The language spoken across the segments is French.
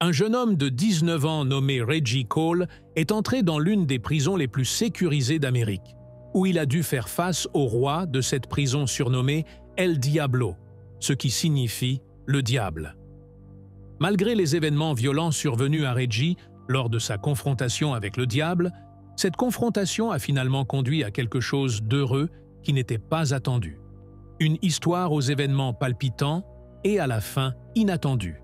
Un jeune homme de 19 ans nommé Reggie Cole est entré dans l'une des prisons les plus sécurisées d'Amérique, où il a dû faire face au roi de cette prison surnommée El Diablo, ce qui signifie « le diable ». Malgré les événements violents survenus à Reggie lors de sa confrontation avec le diable, cette confrontation a finalement conduit à quelque chose d'heureux qui n'était pas attendu. Une histoire aux événements palpitants et à la fin inattendue.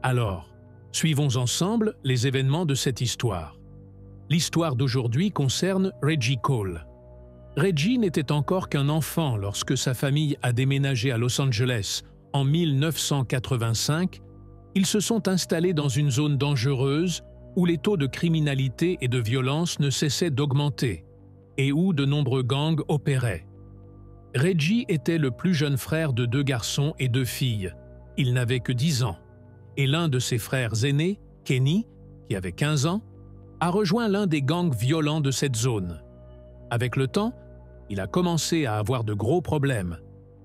Alors, suivons ensemble les événements de cette histoire. L'histoire d'aujourd'hui concerne Reggie Cole. Reggie n'était encore qu'un enfant lorsque sa famille a déménagé à Los Angeles en 1985. Ils se sont installés dans une zone dangereuse où les taux de criminalité et de violence ne cessaient d'augmenter et où de nombreux gangs opéraient. Reggie était le plus jeune frère de 2 garçons et 2 filles. Il n'avait que 10 ans. Et l'un de ses frères aînés, Kenny, qui avait 15 ans, a rejoint l'un des gangs violents de cette zone. Avec le temps, il a commencé à avoir de gros problèmes,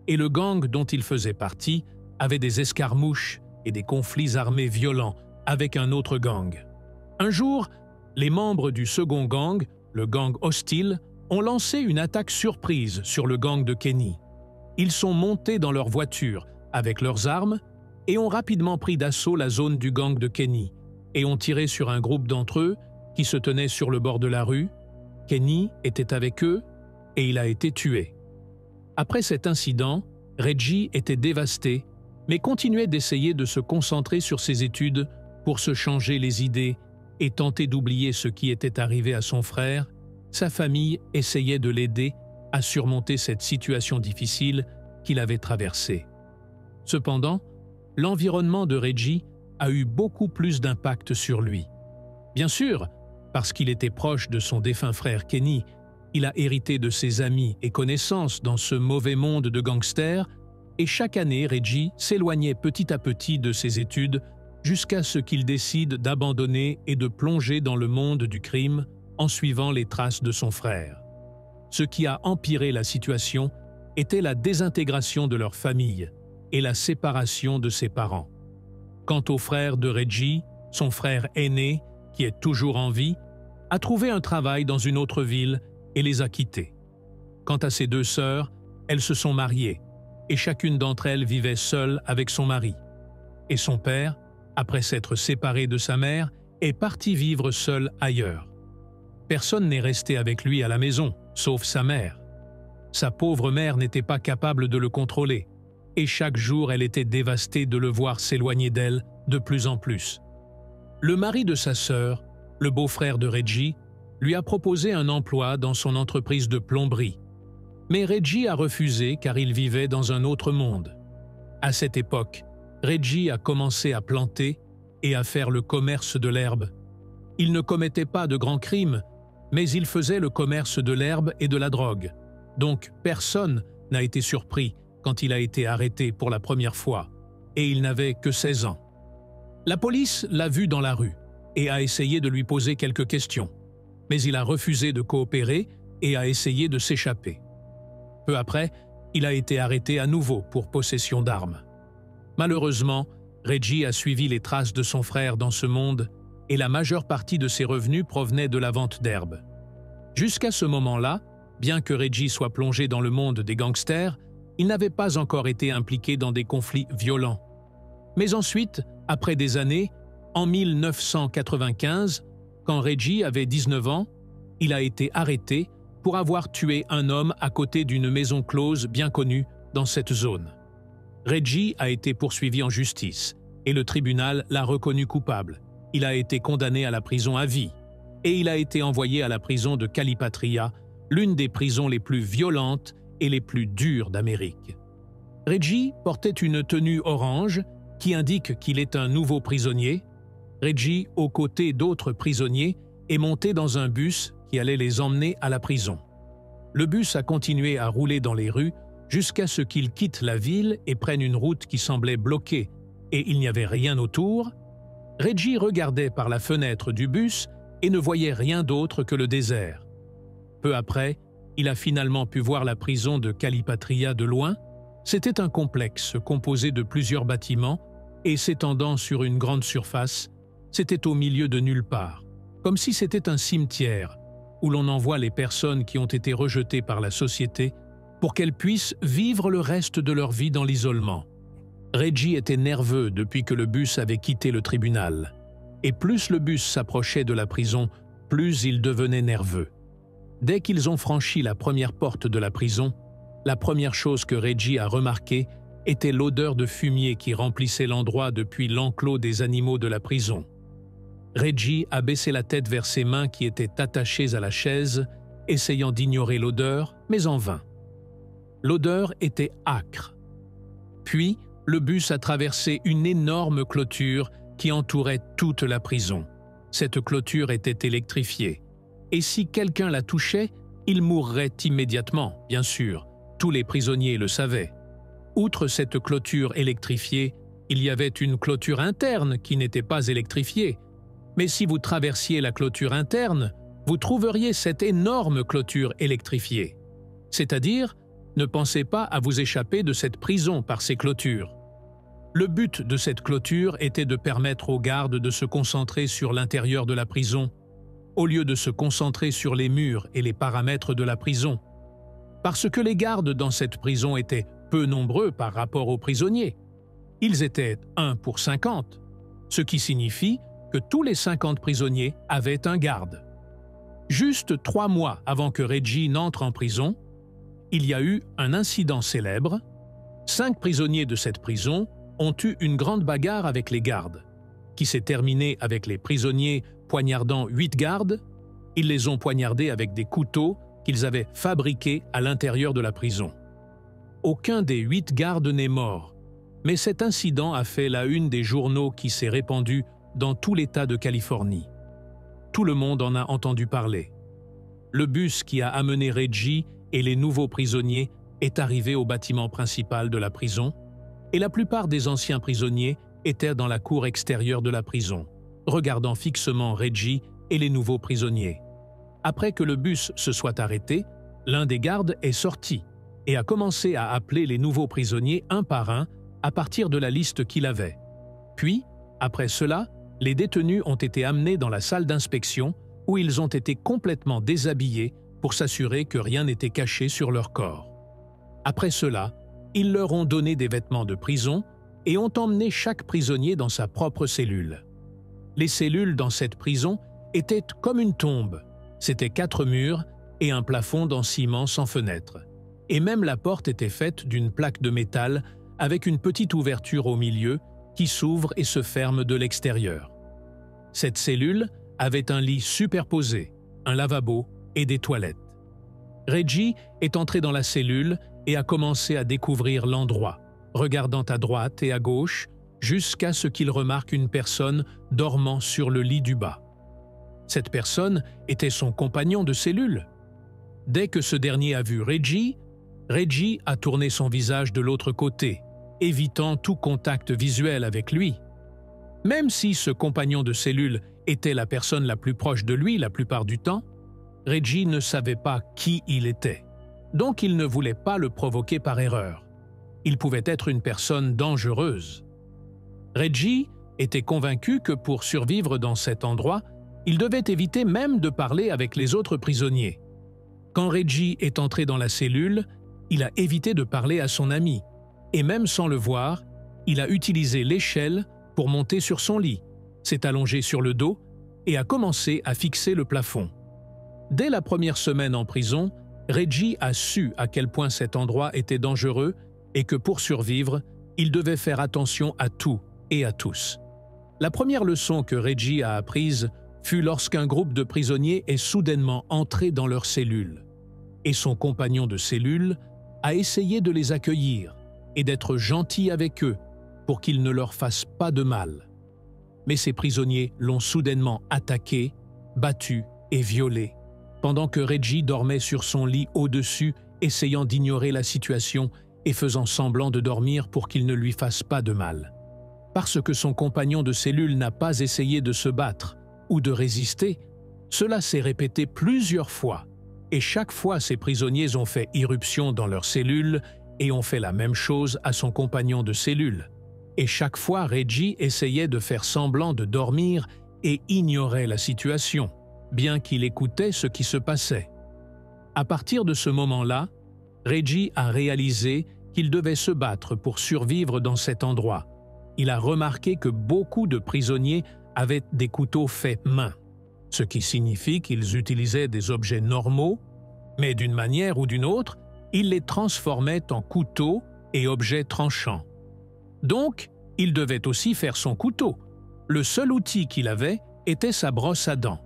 et le gang dont il faisait partie avait des escarmouches et des conflits armés violents avec un autre gang. Un jour, les membres du second gang, le gang hostile, ont lancé une attaque surprise sur le gang de Kenny. Ils sont montés dans leur voiture avec leurs armes et ont rapidement pris d'assaut la zone du gang de Kenny et ont tiré sur un groupe d'entre eux qui se tenait sur le bord de la rue. Kenny était avec eux et il a été tué. Après cet incident, Reggie était dévasté, mais continuait d'essayer de se concentrer sur ses études pour se changer les idées et tenter d'oublier ce qui était arrivé à son frère. Sa famille essayait de l'aider à surmonter cette situation difficile qu'il avait traversée. Cependant, l'environnement de Reggie a eu beaucoup plus d'impact sur lui. Bien sûr, parce qu'il était proche de son défunt frère Kenny, il a hérité de ses amis et connaissances dans ce mauvais monde de gangsters, et chaque année, Reggie s'éloignait petit à petit de ses études jusqu'à ce qu'il décide d'abandonner et de plonger dans le monde du crime en suivant les traces de son frère. Ce qui a empiré la situation était la désintégration de leur famille et la séparation de ses parents. Quant au frère de Reggie, son frère aîné, qui est toujours en vie, a trouvé un travail dans une autre ville et les a quittés. Quant à ses 2 sœurs, elles se sont mariées et chacune d'entre elles vivait seule avec son mari. Et son père, après s'être séparé de sa mère, est parti vivre seul ailleurs. Personne n'est resté avec lui à la maison, sauf sa mère. Sa pauvre mère n'était pas capable de le contrôler, et chaque jour elle était dévastée de le voir s'éloigner d'elle de plus en plus. Le mari de sa sœur, le beau-frère de Reggie, lui a proposé un emploi dans son entreprise de plomberie. Mais Reggie a refusé car il vivait dans un autre monde. À cette époque, Reggie a commencé à planter et à faire le commerce de l'herbe. Il ne commettait pas de grands crimes, mais il faisait le commerce de l'herbe et de la drogue. Donc personne n'a été surpris quand il a été arrêté pour la première fois, et il n'avait que 16 ans. La police l'a vu dans la rue et a essayé de lui poser quelques questions, mais il a refusé de coopérer et a essayé de s'échapper. Peu après, il a été arrêté à nouveau pour possession d'armes. Malheureusement, Reggie a suivi les traces de son frère dans ce monde et la majeure partie de ses revenus provenait de la vente d'herbe. Jusqu'à ce moment-là, bien que Reggie soit plongé dans le monde des gangsters, il n'avait pas encore été impliqué dans des conflits violents. Mais ensuite, après des années, en 1995, quand Reggie avait 19 ans, il a été arrêté pour avoir tué un homme à côté d'une maison close bien connue dans cette zone. Reggie a été poursuivi en justice et le tribunal l'a reconnu coupable. Il a été condamné à la prison à vie et il a été envoyé à la prison de Calipatria, l'une des prisons les plus violentes et les plus dures d'Amérique. Reggie portait une tenue orange qui indique qu'il est un nouveau prisonnier. Reggie, aux côtés d'autres prisonniers, est monté dans un bus qui allait les emmener à la prison. Le bus a continué à rouler dans les rues jusqu'à ce qu'il quitte la ville et prenne une route qui semblait bloquée et il n'y avait rien autour. Reggie regardait par la fenêtre du bus et ne voyait rien d'autre que le désert. Peu après, il a finalement pu voir la prison de Calipatria de loin. C'était un complexe composé de plusieurs bâtiments et s'étendant sur une grande surface, C'était au milieu de nulle part, comme si c'était un cimetière où l'on envoie les personnes qui ont été rejetées par la société pour qu'elles puissent vivre le reste de leur vie dans l'isolement. Reggie était nerveux depuis que le bus avait quitté le tribunal. Et plus le bus s'approchait de la prison, plus il devenait nerveux. Dès qu'ils ont franchi la première porte de la prison, la première chose que Reggie a remarquée était l'odeur de fumier qui remplissait l'endroit depuis l'enclos des animaux de la prison. Reggie a baissé la tête vers ses mains qui étaient attachées à la chaise, essayant d'ignorer l'odeur, mais en vain. L'odeur était âcre. Puis, le bus a traversé une énorme clôture qui entourait toute la prison. Cette clôture était électrifiée. Et si quelqu'un la touchait, il mourrait immédiatement, bien sûr. Tous les prisonniers le savaient. Outre cette clôture électrifiée, il y avait une clôture interne qui n'était pas électrifiée. Mais si vous traversiez la clôture interne, vous trouveriez cette énorme clôture électrifiée. C'est-à-dire, ne pensez pas à vous échapper de cette prison par ces clôtures. Le but de cette clôture était de permettre aux gardes de se concentrer sur l'intérieur de la prison, au lieu de se concentrer sur les murs et les paramètres de la prison. Parce que les gardes dans cette prison étaient peu nombreux par rapport aux prisonniers. Ils étaient 1 pour 50, ce qui signifie que tous les 50 prisonniers avaient un garde. Juste 3 mois avant que Reggie n'entre en prison, il y a eu un incident célèbre. 5 prisonniers de cette prison ont eu une grande bagarre avec les gardes, qui s'est terminée avec les prisonniers poignardant 8 gardes. Ils les ont poignardés avec des couteaux qu'ils avaient fabriqués à l'intérieur de la prison. Aucun des 8 gardes n'est mort, mais cet incident a fait la une des journaux qui s'est répandue dans tout l'État de Californie. Tout le monde en a entendu parler. Le bus qui a amené Reggie et les nouveaux prisonniers est arrivé au bâtiment principal de la prison, et la plupart des anciens prisonniers étaient dans la cour extérieure de la prison, regardant fixement Reggie et les nouveaux prisonniers. Après que le bus se soit arrêté, l'un des gardes est sorti et a commencé à appeler les nouveaux prisonniers un par un à partir de la liste qu'il avait. Puis, après cela, les détenus ont été amenés dans la salle d'inspection où ils ont été complètement déshabillés pour s'assurer que rien n'était caché sur leur corps. Après cela, ils leur ont donné des vêtements de prison et ont emmené chaque prisonnier dans sa propre cellule. Les cellules dans cette prison étaient comme une tombe. C'étaient 4 murs et un plafond en ciment sans fenêtre. Et même la porte était faite d'une plaque de métal avec une petite ouverture au milieu qui s'ouvre et se ferme de l'extérieur. Cette cellule avait un lit superposé, un lavabo et des toilettes. Reggie est entré dans la cellule et a commencé à découvrir l'endroit, regardant à droite et à gauche jusqu'à ce qu'il remarque une personne dormant sur le lit du bas. Cette personne était son compagnon de cellule. Dès que ce dernier a vu Reggie, Reggie a tourné son visage de l'autre côté, évitant tout contact visuel avec lui. Même si ce compagnon de cellule était la personne la plus proche de lui la plupart du temps, Reggie ne savait pas qui il était. Donc il ne voulait pas le provoquer par erreur. Il pouvait être une personne dangereuse. Reggie était convaincu que pour survivre dans cet endroit, il devait éviter même de parler avec les autres prisonniers. Quand Reggie est entré dans la cellule, il a évité de parler à son ami, et même sans le voir, il a utilisé l'échelle pour monter sur son lit, s'est allongé sur le dos et a commencé à fixer le plafond. Dès la première semaine en prison, Reggie a su à quel point cet endroit était dangereux et que pour survivre, il devait faire attention à tout et à tous. La première leçon que Reggie a apprise fut lorsqu'un groupe de prisonniers est soudainement entré dans leur cellule. Et son compagnon de cellule a essayé de les accueillir et d'être gentil avec eux pour qu'ils ne leur fassent pas de mal. Mais ces prisonniers l'ont soudainement attaqué, battu et violé, pendant que Reggie dormait sur son lit au-dessus, essayant d'ignorer la situation et faisant semblant de dormir pour qu'il ne lui fasse pas de mal. Parce que son compagnon de cellule n'a pas essayé de se battre ou de résister, cela s'est répété plusieurs fois, et chaque fois ces prisonniers ont fait irruption dans leur cellule et ont fait la même chose à son compagnon de cellule. Et chaque fois Reggie essayait de faire semblant de dormir et ignorait la situation, bien qu'il écoutait ce qui se passait. À partir de ce moment-là, Reggie a réalisé qu'il devait se battre pour survivre dans cet endroit. Il a remarqué que beaucoup de prisonniers avaient des couteaux faits main, ce qui signifie qu'ils utilisaient des objets normaux, mais d'une manière ou d'une autre, ils les transformaient en couteaux et objets tranchants. Donc, il devait aussi faire son couteau. Le seul outil qu'il avait était sa brosse à dents.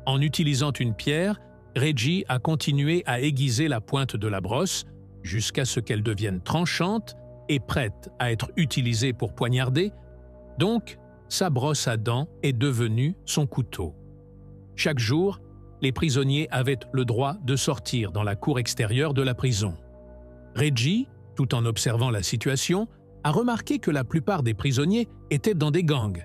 En utilisant une pierre, Reggie a continué à aiguiser la pointe de la brosse jusqu'à ce qu'elle devienne tranchante et prête à être utilisée pour poignarder. Donc, sa brosse à dents est devenue son couteau. Chaque jour, les prisonniers avaient le droit de sortir dans la cour extérieure de la prison. Reggie, tout en observant la situation, a remarqué que la plupart des prisonniers étaient dans des gangs,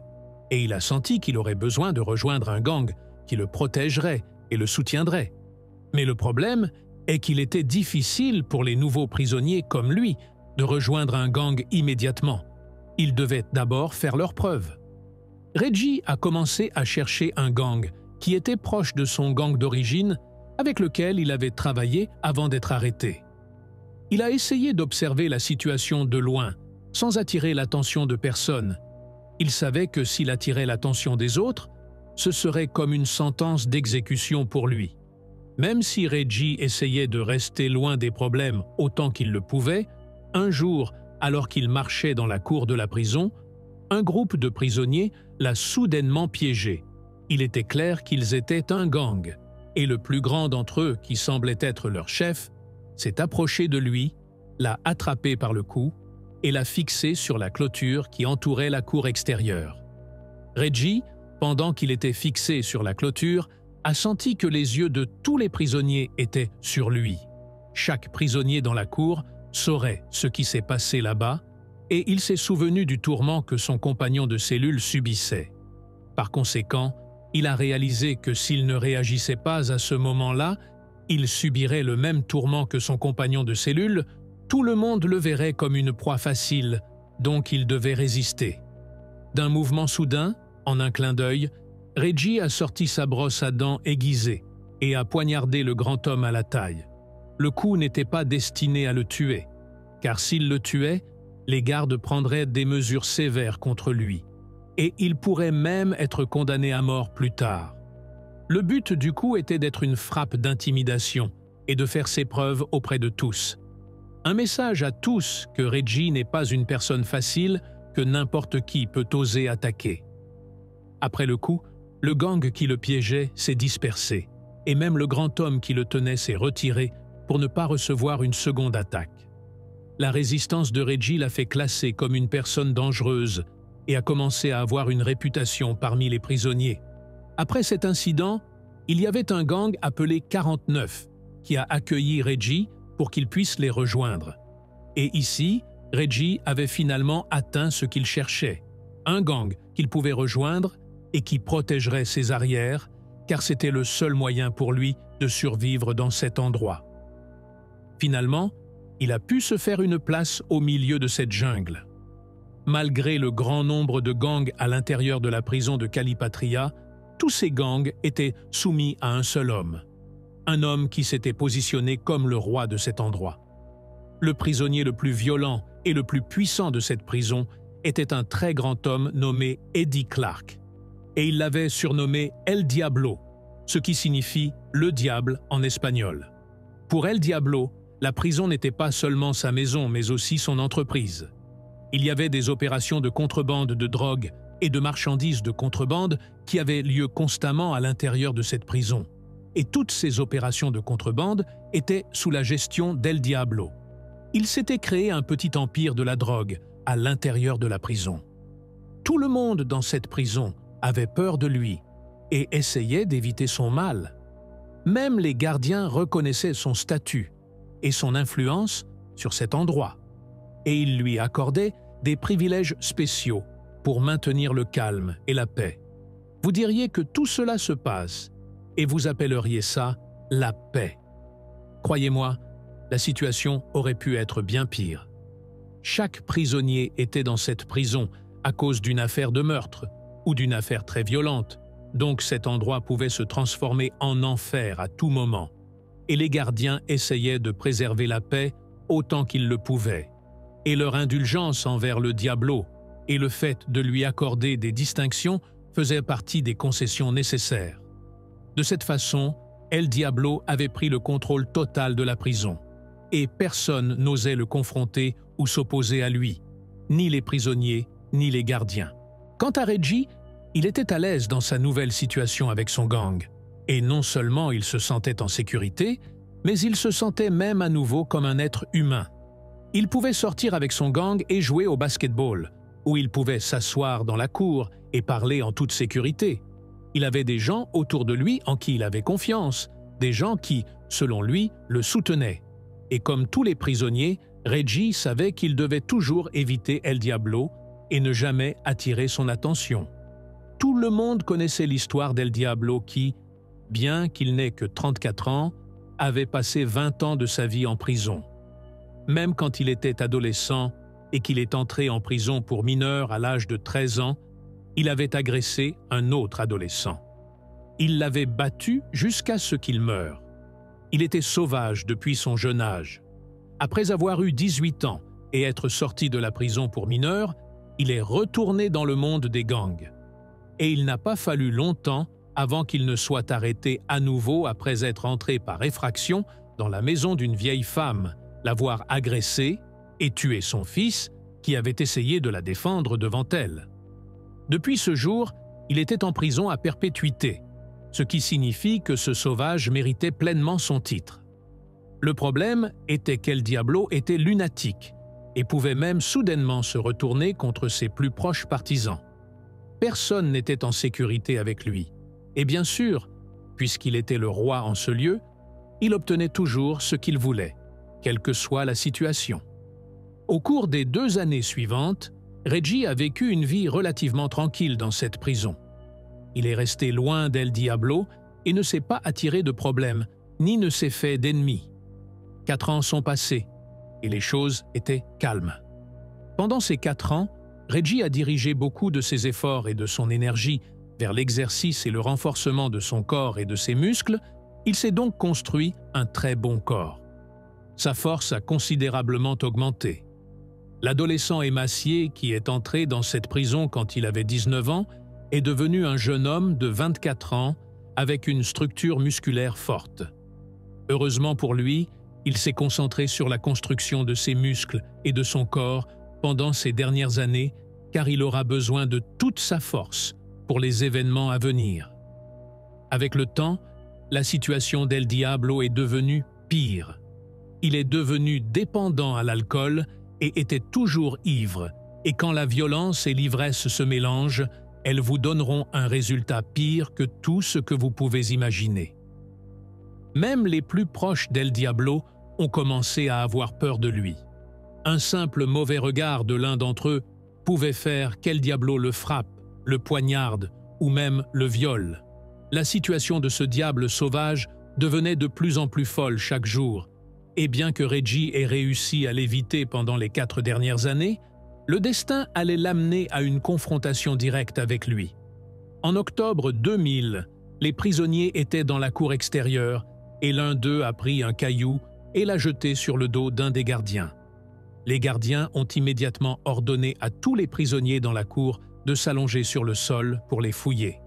et il a senti qu'il aurait besoin de rejoindre un gang qui le protégerait et le soutiendrait. Mais le problème est qu'il était difficile pour les nouveaux prisonniers comme lui de rejoindre un gang immédiatement. Ils devaient d'abord faire leurs preuves. Reggie a commencé à chercher un gang qui était proche de son gang d'origine avec lequel il avait travaillé avant d'être arrêté. Il a essayé d'observer la situation de loin, sans attirer l'attention de personne. Il savait que s'il attirait l'attention des autres, ce serait comme une sentence d'exécution pour lui. Même si Reggie essayait de rester loin des problèmes autant qu'il le pouvait, un jour, alors qu'il marchait dans la cour de la prison, un groupe de prisonniers l'a soudainement piégé. Il était clair qu'ils étaient un gang, et le plus grand d'entre eux, qui semblait être leur chef, s'est approché de lui, l'a attrapé par le cou et l'a fixé sur la clôture qui entourait la cour extérieure. Reggie, pendant qu'il était fixé sur la clôture, a senti que les yeux de tous les prisonniers étaient sur lui. Chaque prisonnier dans la cour saurait ce qui s'est passé là-bas, et il s'est souvenu du tourment que son compagnon de cellule subissait. Par conséquent, il a réalisé que s'il ne réagissait pas à ce moment-là, il subirait le même tourment que son compagnon de cellule. Tout le monde le verrait comme une proie facile, donc il devait résister. D'un mouvement soudain, en un clin d'œil, Reggie a sorti sa brosse à dents aiguisée et a poignardé le grand homme à la taille. Le coup n'était pas destiné à le tuer, car s'il le tuait, les gardes prendraient des mesures sévères contre lui, et il pourrait même être condamné à mort plus tard. Le but du coup était d'être une frappe d'intimidation et de faire ses preuves auprès de tous. Un message à tous que Reggie n'est pas une personne facile que n'importe qui peut oser attaquer. Après le coup, le gang qui le piégeait s'est dispersé, et même le grand homme qui le tenait s'est retiré pour ne pas recevoir une seconde attaque. La résistance de Reggie l'a fait classer comme une personne dangereuse et a commencé à avoir une réputation parmi les prisonniers. Après cet incident, il y avait un gang appelé 49 qui a accueilli Reggie pour qu'il puisse les rejoindre. Et ici, Reggie avait finalement atteint ce qu'il cherchait, un gang qu'il pouvait rejoindre et qui protégerait ses arrières, car c'était le seul moyen pour lui de survivre dans cet endroit. Finalement, il a pu se faire une place au milieu de cette jungle. Malgré le grand nombre de gangs à l'intérieur de la prison de Calipatria, tous ces gangs étaient soumis à un seul homme. Un homme qui s'était positionné comme le roi de cet endroit. Le prisonnier le plus violent et le plus puissant de cette prison était un très grand homme nommé Eddie Clark. Et il l'avait surnommé El Diablo, ce qui signifie « le diable » en espagnol. Pour El Diablo, la prison n'était pas seulement sa maison, mais aussi son entreprise. Il y avait des opérations de contrebande de drogue et de marchandises de contrebande qui avaient lieu constamment à l'intérieur de cette prison. Et toutes ces opérations de contrebande étaient sous la gestion d'El Diablo. Il s'était créé un petit empire de la drogue à l'intérieur de la prison. Tout le monde dans cette prison avait peur de lui et essayait d'éviter son mal. Même les gardiens reconnaissaient son statut et son influence sur cet endroit, et ils lui accordaient des privilèges spéciaux pour maintenir le calme et la paix. Vous diriez que tout cela se passe, et vous appelleriez ça la paix. Croyez-moi, la situation aurait pu être bien pire. Chaque prisonnier était dans cette prison à cause d'une affaire de meurtre, ou d'une affaire très violente, donc cet endroit pouvait se transformer en enfer à tout moment, et les gardiens essayaient de préserver la paix autant qu'ils le pouvaient, et leur indulgence envers le Diablo et le fait de lui accorder des distinctions faisaient partie des concessions nécessaires. De cette façon, El Diablo avait pris le contrôle total de la prison, et personne n'osait le confronter ou s'opposer à lui, ni les prisonniers, ni les gardiens. Quant à Reggie, il était à l'aise dans sa nouvelle situation avec son gang, et non seulement il se sentait en sécurité, mais il se sentait même à nouveau comme un être humain. Il pouvait sortir avec son gang et jouer au basketball, où il pouvait s'asseoir dans la cour et parler en toute sécurité. Il avait des gens autour de lui en qui il avait confiance, des gens qui, selon lui, le soutenaient. Et comme tous les prisonniers, Reggie savait qu'il devait toujours éviter El Diablo et ne jamais attirer son attention. Tout le monde connaissait l'histoire d'El Diablo qui, bien qu'il n'ait que 34 ans, avait passé 20 ans de sa vie en prison. Même quand il était adolescent et qu'il est entré en prison pour mineur à l'âge de 13 ans, il avait agressé un autre adolescent. Il l'avait battu jusqu'à ce qu'il meure. Il était sauvage depuis son jeune âge. Après avoir eu 18 ans et être sorti de la prison pour mineur, il est retourné dans le monde des gangs. Et il n'a pas fallu longtemps avant qu'il ne soit arrêté à nouveau après être entré par effraction dans la maison d'une vieille femme, l'avoir agressée et tué son fils, qui avait essayé de la défendre devant elle. Depuis ce jour, il était en prison à perpétuité, ce qui signifie que ce sauvage méritait pleinement son titre. Le problème était qu'El Diablo était lunatique et pouvait même soudainement se retourner contre ses plus proches partisans. Personne n'était en sécurité avec lui, et bien sûr, puisqu'il était le roi en ce lieu, il obtenait toujours ce qu'il voulait, quelle que soit la situation. Au cours des 2 années suivantes, Reggie a vécu une vie relativement tranquille dans cette prison. Il est resté loin d'El Diablo et ne s'est pas attiré de problèmes, ni ne s'est fait d'ennemis. 4 ans sont passés, et les choses étaient calmes. Pendant ces 4 ans, Reggie a dirigé beaucoup de ses efforts et de son énergie vers l'exercice et le renforcement de son corps et de ses muscles. Il s'est donc construit un très bon corps. Sa force a considérablement augmenté. L'adolescent émacié qui est entré dans cette prison quand il avait 19 ans est devenu un jeune homme de 24 ans avec une structure musculaire forte. Heureusement pour lui, il s'est concentré sur la construction de ses muscles et de son corps pendant ces dernières années, car il aura besoin de toute sa force pour les événements à venir. Avec le temps, la situation d'El Diablo est devenue pire. Il est devenu dépendant à l'alcool et était toujours ivre, et quand la violence et l'ivresse se mélangent, elles vous donneront un résultat pire que tout ce que vous pouvez imaginer. Même les plus proches d'El Diablo ont commencé à avoir peur de lui. Un simple mauvais regard de l'un d'entre eux pouvait faire qu'El Diablo le frappe, le poignarde ou même le viole. La situation de ce diable sauvage devenait de plus en plus folle chaque jour, et bien que Reggie ait réussi à l'éviter pendant les 4 dernières années, le destin allait l'amener à une confrontation directe avec lui. En octobre 2000, les prisonniers étaient dans la cour extérieure et l'un d'eux a pris un caillou et l'a jeté sur le dos d'un des gardiens. Les gardiens ont immédiatement ordonné à tous les prisonniers dans la cour de s'allonger sur le sol pour les fouiller.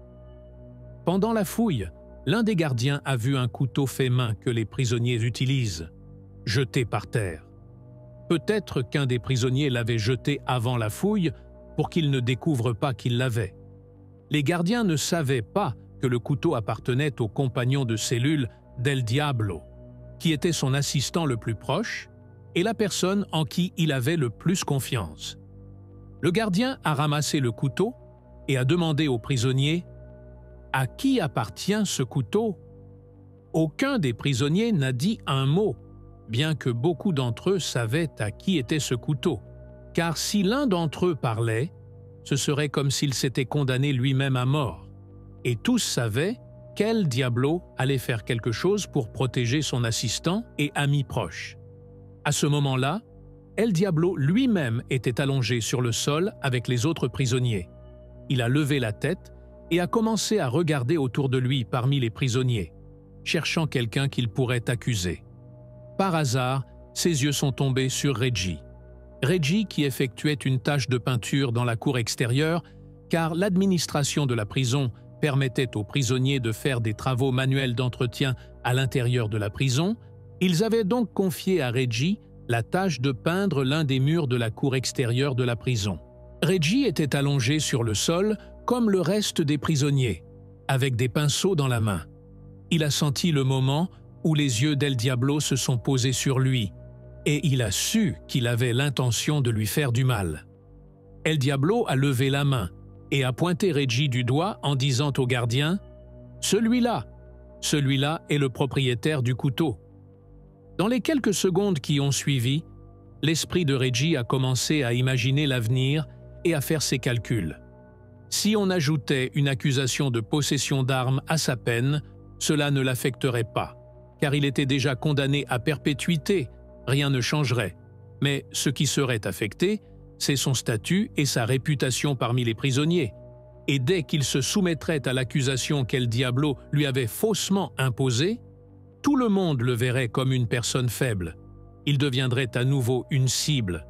Pendant la fouille, l'un des gardiens a vu un couteau fait main que les prisonniers utilisent, jeté par terre. Peut-être qu'un des prisonniers l'avait jeté avant la fouille pour qu'il ne découvre pas qu'il l'avait. Les gardiens ne savaient pas que le couteau appartenait au compagnon de cellule d'El Diablo, qui était son assistant le plus proche et la personne en qui il avait le plus confiance. Le gardien a ramassé le couteau et a demandé aux prisonniers « À qui appartient ce couteau ?» Aucun des prisonniers n'a dit un mot, bien que beaucoup d'entre eux savaient à qui était ce couteau, car si l'un d'entre eux parlait, ce serait comme s'il s'était condamné lui-même à mort, et tous savaient qu'El Diablo allait faire quelque chose pour protéger son assistant et ami proche. À ce moment-là, El Diablo lui-même était allongé sur le sol avec les autres prisonniers. Il a levé la tête et a commencé à regarder autour de lui parmi les prisonniers, cherchant quelqu'un qu'il pourrait accuser. Par hasard, ses yeux sont tombés sur Reggie. Reggie qui effectuait une tâche de peinture dans la cour extérieure, car l'administration de la prison permettait aux prisonniers de faire des travaux manuels d'entretien à l'intérieur de la prison. Ils avaient donc confié à Reggie la tâche de peindre l'un des murs de la cour extérieure de la prison. Reggie était allongé sur le sol comme le reste des prisonniers, avec des pinceaux dans la main. Il a senti le moment où les yeux d'El Diablo se sont posés sur lui, et il a su qu'il avait l'intention de lui faire du mal. El Diablo a levé la main et a pointé Reggie du doigt en disant au gardien « Celui-là est le propriétaire du couteau ». Dans les quelques secondes qui ont suivi, l'esprit de Reggie a commencé à imaginer l'avenir et à faire ses calculs. Si on ajoutait une accusation de possession d'armes à sa peine, cela ne l'affecterait pas, car il était déjà condamné à perpétuité, rien ne changerait. Mais ce qui serait affecté, c'est son statut et sa réputation parmi les prisonniers. Et dès qu'il se soumettrait à l'accusation qu'El Diablo lui avait faussement imposée, tout le monde le verrait comme une personne faible. Il deviendrait à nouveau une cible,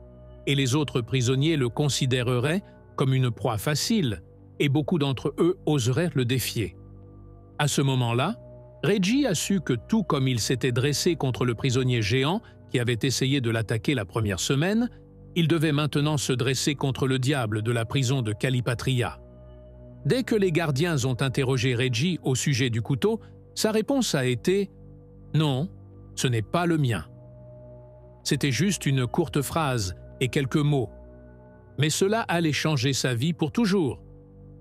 et les autres prisonniers le considéreraient comme une proie facile, et beaucoup d'entre eux oseraient le défier. À ce moment-là, Reggie a su que tout comme il s'était dressé contre le prisonnier géant qui avait essayé de l'attaquer la première semaine, il devait maintenant se dresser contre le diable de la prison de Calipatria. Dès que les gardiens ont interrogé Reggie au sujet du couteau, sa réponse a été « Non, ce n'est pas le mien ». C'était juste une courte phrase et quelques mots. Mais cela allait changer sa vie pour toujours.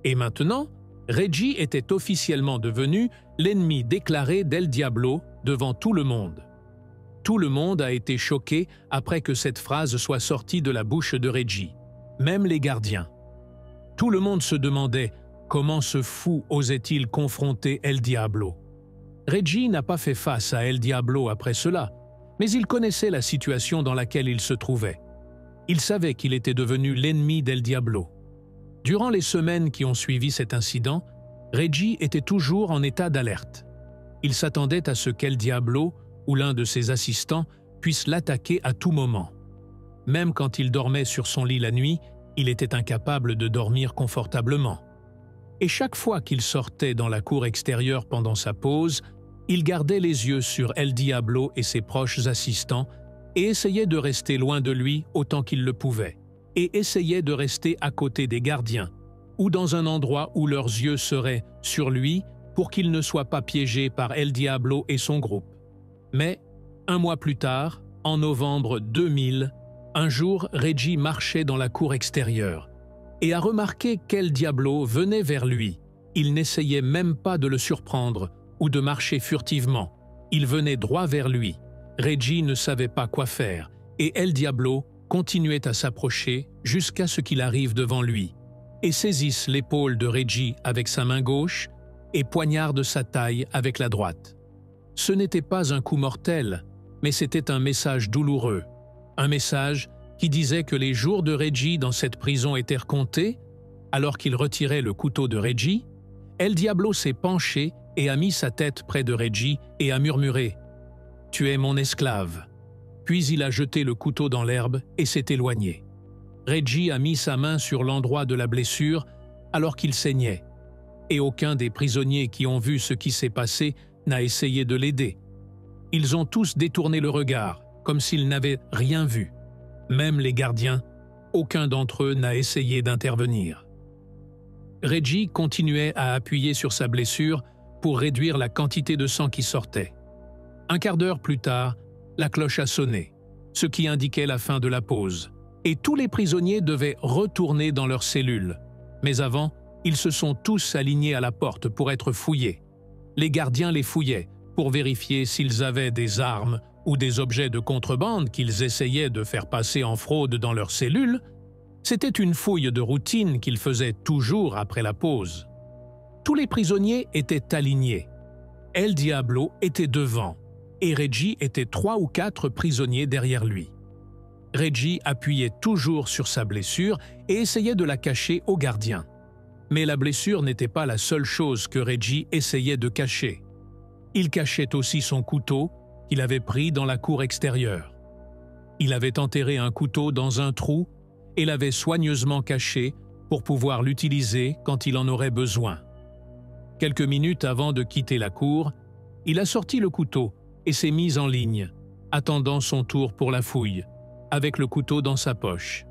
Et maintenant, Reggie était officiellement devenu l'ennemi déclaré d'El Diablo devant tout le monde. Tout le monde a été choqué après que cette phrase soit sortie de la bouche de Reggie, même les gardiens. Tout le monde se demandait comment ce fou osait-il confronter El Diablo. Reggie n'a pas fait face à El Diablo après cela, mais il connaissait la situation dans laquelle il se trouvait. Il savait qu'il était devenu l'ennemi d'El Diablo. Durant les semaines qui ont suivi cet incident, Reggie était toujours en état d'alerte. Il s'attendait à ce qu'El Diablo ou l'un de ses assistants puisse l'attaquer à tout moment. Même quand il dormait sur son lit la nuit, il était incapable de dormir confortablement. Et chaque fois qu'il sortait dans la cour extérieure pendant sa pause, il gardait les yeux sur El Diablo et ses proches assistants et essayait de rester loin de lui autant qu'il le pouvait, et essayait de rester à côté des gardiens, ou dans un endroit où leurs yeux seraient sur lui pour qu'il ne soit pas piégé par El Diablo et son groupe. Mais, un mois plus tard, en novembre 2000, un jour, Reggie marchait dans la cour extérieure et a remarqué qu'El Diablo venait vers lui. Il n'essayait même pas de le surprendre ou de marcher furtivement. Il venait droit vers lui. Reggie ne savait pas quoi faire et El Diablo continuait à s'approcher jusqu'à ce qu'il arrive devant lui et saisisse l'épaule de Reggie avec sa main gauche et poignarde sa taille avec la droite. Ce n'était pas un coup mortel, mais c'était un message douloureux. Un message qui disait que les jours de Reggie dans cette prison étaient comptés. Alors qu'il retirait le couteau de Reggie, El Diablo s'est penché et a mis sa tête près de Reggie et a murmuré « Tu es mon esclave ». Puis il a jeté le couteau dans l'herbe et s'est éloigné. Reggie a mis sa main sur l'endroit de la blessure alors qu'il saignait. Et aucun des prisonniers qui ont vu ce qui s'est passé n'a essayé de l'aider. Ils ont tous détourné le regard, comme s'ils n'avaient rien vu. Même les gardiens, aucun d'entre eux n'a essayé d'intervenir. Reggie continuait à appuyer sur sa blessure pour réduire la quantité de sang qui sortait. Un quart d'heure plus tard, la cloche a sonné, ce qui indiquait la fin de la pause, et tous les prisonniers devaient retourner dans leurs cellules. Mais avant, ils se sont tous alignés à la porte pour être fouillés. Les gardiens les fouillaient pour vérifier s'ils avaient des armes ou des objets de contrebande qu'ils essayaient de faire passer en fraude dans leurs cellules. C'était une fouille de routine qu'ils faisaient toujours après la pause. Tous les prisonniers étaient alignés. El Diablo était devant, et Reggie était 3 ou 4 prisonniers derrière lui. Reggie appuyait toujours sur sa blessure et essayait de la cacher aux gardiens. Mais la blessure n'était pas la seule chose que Reggie essayait de cacher. Il cachait aussi son couteau qu'il avait pris dans la cour extérieure. Il avait enterré un couteau dans un trou et l'avait soigneusement caché pour pouvoir l'utiliser quand il en aurait besoin. Quelques minutes avant de quitter la cour, il a sorti le couteau et s'est mis en ligne, attendant son tour pour la fouille, avec le couteau dans sa poche.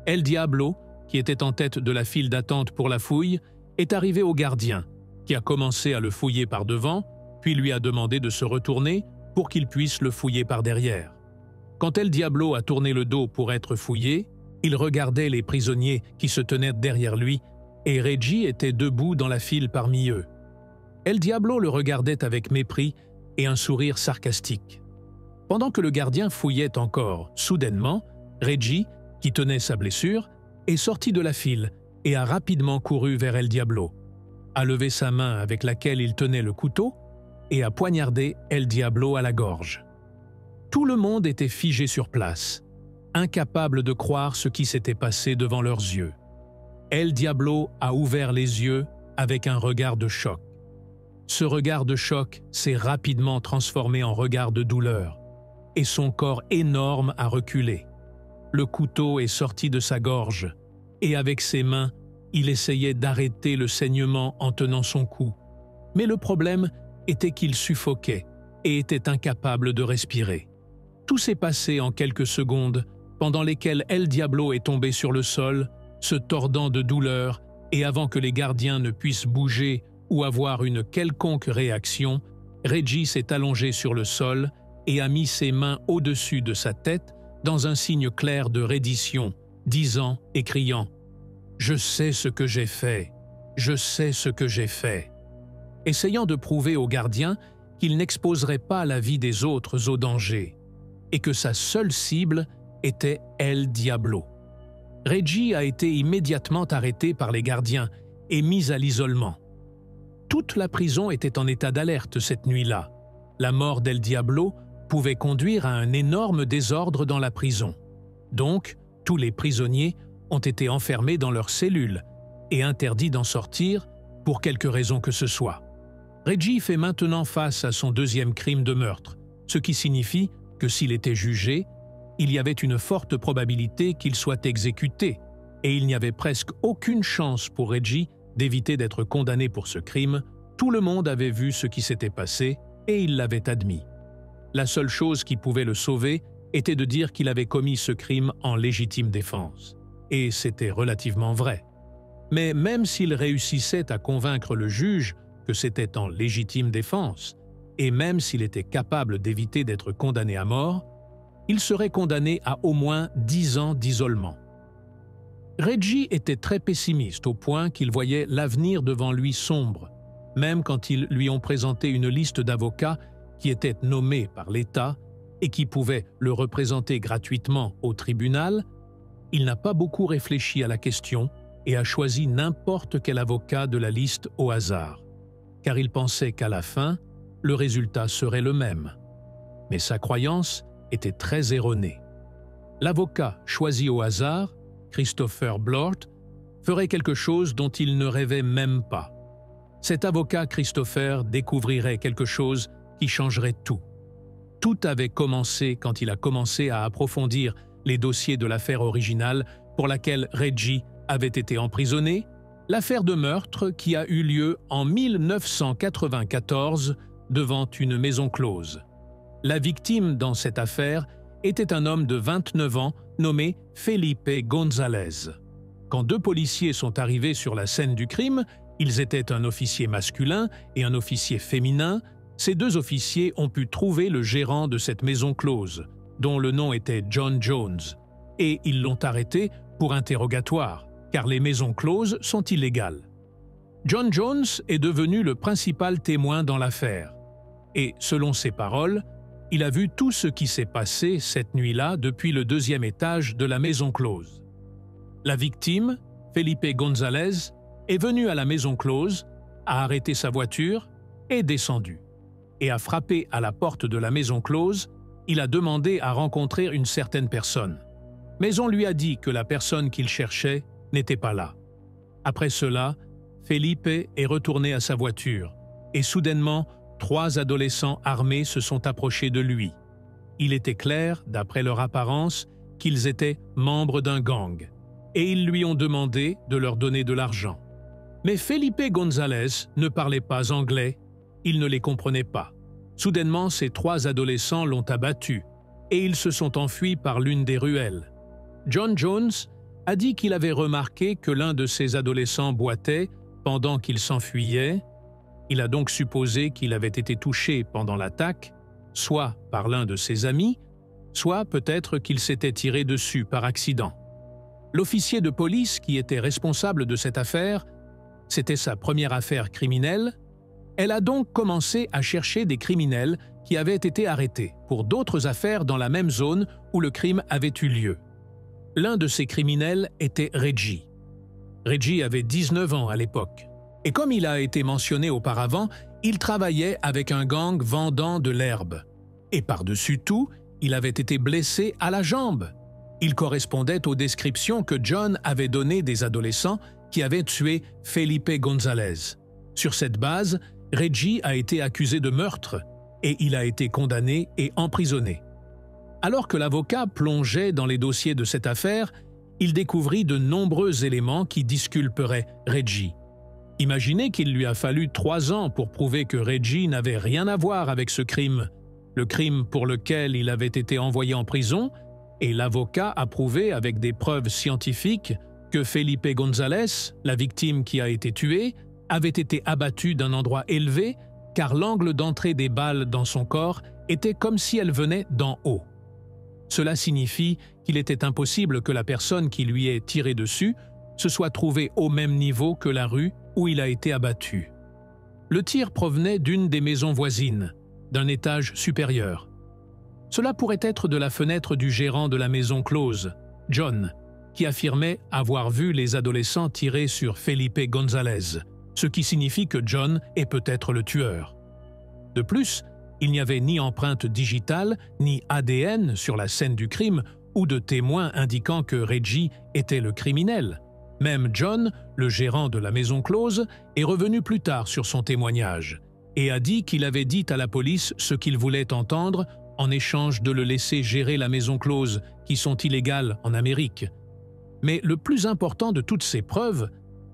El Diablo, qui était en tête de la file d'attente pour la fouille, est arrivé au gardien, qui a commencé à le fouiller par devant, puis lui a demandé de se retourner pour qu'il puisse le fouiller par derrière. Quand El Diablo a tourné le dos pour être fouillé, il regardait les prisonniers qui se tenaient derrière lui et Reggie était debout dans la file parmi eux. El Diablo le regardait avec mépris et un sourire sarcastique. Pendant que le gardien fouillait encore, soudainement, Reggie, qui tenait sa blessure, est sorti de la file et a rapidement couru vers El Diablo, a levé sa main avec laquelle il tenait le couteau et a poignardé El Diablo à la gorge. Tout le monde était figé sur place, incapable de croire ce qui s'était passé devant leurs yeux. El Diablo a ouvert les yeux avec un regard de choc. Ce regard de choc s'est rapidement transformé en regard de douleur, et son corps énorme a reculé. Le couteau est sorti de sa gorge, et avec ses mains, il essayait d'arrêter le saignement en tenant son cou. Mais le problème était qu'il suffoquait et était incapable de respirer. Tout s'est passé en quelques secondes, pendant lesquelles El Diablo est tombé sur le sol, se tordant de douleur, et avant que les gardiens ne puissent bouger ou avoir une quelconque réaction, Reggie s'est allongé sur le sol et a mis ses mains au-dessus de sa tête dans un signe clair de reddition, disant et criant « Je sais ce que j'ai fait, je sais ce que j'ai fait », essayant de prouver aux gardiens qu'il n'exposerait pas la vie des autres au danger et que sa seule cible était El Diablo. Reggie a été immédiatement arrêté par les gardiens et mis à l'isolement. Toute la prison était en état d'alerte cette nuit-là. La mort d'El Diablo pouvait conduire à un énorme désordre dans la prison. Donc, tous les prisonniers ont été enfermés dans leurs cellules et interdits d'en sortir pour quelque raison que ce soit. Reggie fait maintenant face à son deuxième crime de meurtre, ce qui signifie que s'il était jugé, il y avait une forte probabilité qu'il soit exécuté, et il n'y avait presque aucune chance pour Reggie d'éviter d'être condamné pour ce crime. Tout le monde avait vu ce qui s'était passé et il l'avait admis. La seule chose qui pouvait le sauver était de dire qu'il avait commis ce crime en légitime défense. Et c'était relativement vrai. Mais même s'il réussissait à convaincre le juge que c'était en légitime défense, et même s'il était capable d'éviter d'être condamné à mort, il serait condamné à au moins 10 ans d'isolement. Reggie était très pessimiste au point qu'il voyait l'avenir devant lui sombre. Même quand ils lui ont présenté une liste d'avocats qui étaient nommés par l'État et qui pouvaient le représenter gratuitement au tribunal, il n'a pas beaucoup réfléchi à la question et a choisi n'importe quel avocat de la liste au hasard, car il pensait qu'à la fin, le résultat serait le même. Mais sa croyance était très erronée. L'avocat choisi au hasard, Christopher Blort, ferait quelque chose dont il ne rêvait même pas. Cet avocat Christopher découvrirait quelque chose qui changerait tout. Tout avait commencé quand il a commencé à approfondir les dossiers de l'affaire originale pour laquelle Reggie avait été emprisonné, l'affaire de meurtre qui a eu lieu en 1994 devant une maison close. La victime dans cette affaire était un homme de 29 ans nommé Felipe González. Quand deux policiers sont arrivés sur la scène du crime, ils étaient un officier masculin et un officier féminin. Ces deux officiers ont pu trouver le gérant de cette maison close, dont le nom était John Jones, et ils l'ont arrêté pour interrogatoire, car les maisons closes sont illégales. John Jones est devenu le principal témoin dans l'affaire, et selon ses paroles, il a vu tout ce qui s'est passé cette nuit-là depuis le deuxième étage de la maison close. La victime, Felipe González, est venu à la maison close, a arrêté sa voiture, est descendu et a frappé à la porte de la maison close. Il a demandé à rencontrer une certaine personne. Mais on lui a dit que la personne qu'il cherchait n'était pas là. Après cela, Felipe est retourné à sa voiture et soudainement, 3 adolescents armés se sont approchés de lui. Il était clair, d'après leur apparence, qu'ils étaient membres d'un gang et ils lui ont demandé de leur donner de l'argent. Mais Felipe González ne parlait pas anglais, il ne les comprenait pas. Soudainement, ces 3 adolescents l'ont abattu et ils se sont enfuis par l'une des ruelles. John Jones a dit qu'il avait remarqué que l'un de ces adolescents boitait pendant qu'il s'enfuyait. Il a donc supposé qu'il avait été touché pendant l'attaque, soit par l'un de ses amis, soit peut-être qu'il s'était tiré dessus par accident. L'officier de police qui était responsable de cette affaire, c'était sa première affaire criminelle. Elle a donc commencé à chercher des criminels qui avaient été arrêtés pour d'autres affaires dans la même zone où le crime avait eu lieu. L'un de ces criminels était Reggie. Reggie avait 19 ans à l'époque. Et comme il a été mentionné auparavant, il travaillait avec un gang vendant de l'herbe. Et par-dessus tout, il avait été blessé à la jambe. Il correspondait aux descriptions que John avait données des adolescents qui avaient tué Felipe González. Sur cette base, Reggie a été accusé de meurtre et il a été condamné et emprisonné. Alors que l'avocat plongeait dans les dossiers de cette affaire, il découvrit de nombreux éléments qui disculperaient Reggie. Imaginez qu'il lui a fallu 3 ans pour prouver que Reggie n'avait rien à voir avec ce crime, le crime pour lequel il avait été envoyé en prison, et l'avocat a prouvé avec des preuves scientifiques que Felipe González, la victime qui a été tuée, avait été abattu d'un endroit élevé car l'angle d'entrée des balles dans son corps était comme si elles venaient d'en haut. Cela signifie qu'il était impossible que la personne qui lui ait tiré dessus se soit trouvée au même niveau que la rue où il a été abattu. Le tir provenait d'une des maisons voisines, d'un étage supérieur. Cela pourrait être de la fenêtre du gérant de la maison close, John, qui affirmait avoir vu les adolescents tirer sur Felipe González, ce qui signifie que John est peut-être le tueur. De plus, il n'y avait ni empreinte digitale ni ADN sur la scène du crime ou de témoins indiquant que Reggie était le criminel. Même John, le gérant de la maison close, est revenu plus tard sur son témoignage et a dit qu'il avait dit à la police ce qu'il voulait entendre en échange de le laisser gérer la maison close, qui sont illégales en Amérique. Mais le plus important de toutes ces preuves,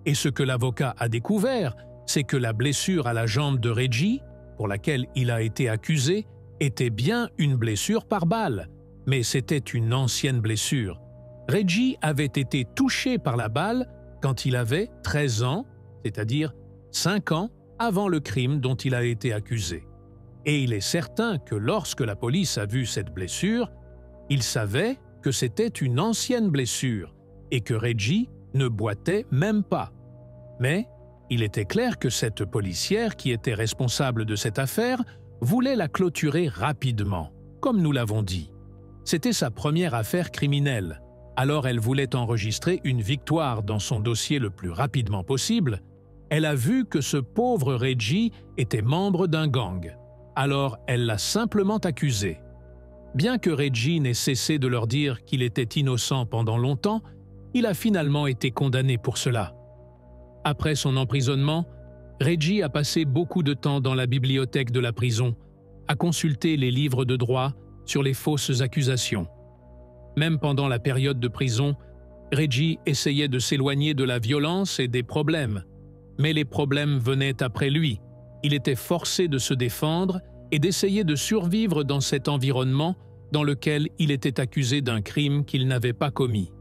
et ce que l'avocat a découvert, c'est que la blessure à la jambe de Reggie, pour laquelle il a été accusé, était bien une blessure par balle, mais c'était une ancienne blessure. Reggie avait été touché par la balle quand il avait 13 ans, c'est-à-dire 5 ans avant le crime dont il a été accusé. Et il est certain que lorsque la police a vu cette blessure, il savait que c'était une ancienne blessure et que Reggie ne boitait même pas. Mais il était clair que cette policière qui était responsable de cette affaire voulait la clôturer rapidement, comme nous l'avons dit. C'était sa première affaire criminelle, alors elle voulait enregistrer une victoire dans son dossier le plus rapidement possible. Elle a vu que ce pauvre Reggie était membre d'un gang, alors elle l'a simplement accusé. Bien que Reggie n'ait cessé de leur dire qu'il était innocent pendant longtemps, il a finalement été condamné pour cela. Après son emprisonnement, Reggie a passé beaucoup de temps dans la bibliothèque de la prison, à consulter les livres de droit sur les fausses accusations. Même pendant la période de prison, Reggie essayait de s'éloigner de la violence et des problèmes. Mais les problèmes venaient après lui. Il était forcé de se défendre et d'essayer de survivre dans cet environnement dans lequel il était accusé d'un crime qu'il n'avait pas commis.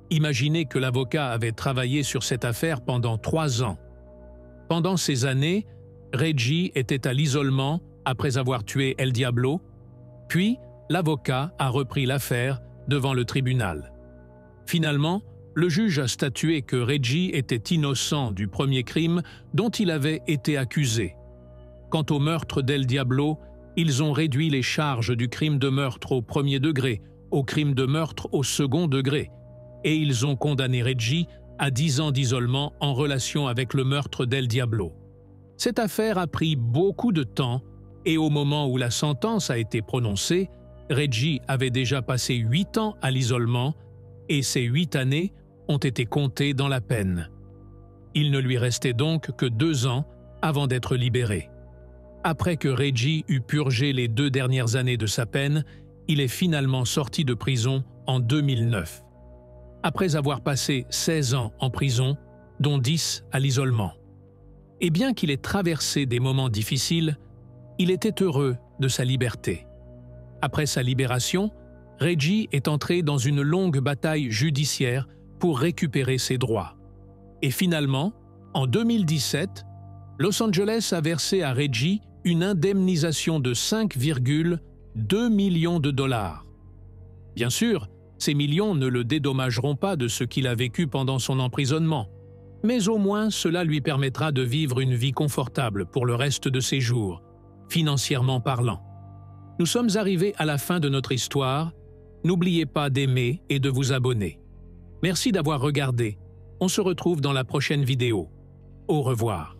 Imaginez que l'avocat avait travaillé sur cette affaire pendant 3 ans. Pendant ces années, Reggie était à l'isolement après avoir tué El Diablo, puis l'avocat a repris l'affaire devant le tribunal. Finalement, le juge a statué que Reggie était innocent du premier crime dont il avait été accusé. Quant au meurtre d'El Diablo, ils ont réduit les charges du crime de meurtre au premier degré au crime de meurtre au second degré, et ils ont condamné Reggie à 10 ans d'isolement en relation avec le meurtre d'El Diablo. Cette affaire a pris beaucoup de temps et au moment où la sentence a été prononcée, Reggie avait déjà passé 8 ans à l'isolement et ces 8 années ont été comptées dans la peine. Il ne lui restait donc que 2 ans avant d'être libéré. Après que Reggie eut purgé les 2 dernières années de sa peine, il est finalement sorti de prison en 2009. Après avoir passé 16 ans en prison, dont 10 à l'isolement. Et bien qu'il ait traversé des moments difficiles, il était heureux de sa liberté. Après sa libération, Reggie est entré dans une longue bataille judiciaire pour récupérer ses droits. Et finalement, en 2017, Los Angeles a versé à Reggie une indemnisation de 5,2 millions de dollars. Bien sûr, ces millions ne le dédommageront pas de ce qu'il a vécu pendant son emprisonnement, mais au moins cela lui permettra de vivre une vie confortable pour le reste de ses jours, financièrement parlant. Nous sommes arrivés à la fin de notre histoire. N'oubliez pas d'aimer et de vous abonner. Merci d'avoir regardé. On se retrouve dans la prochaine vidéo. Au revoir.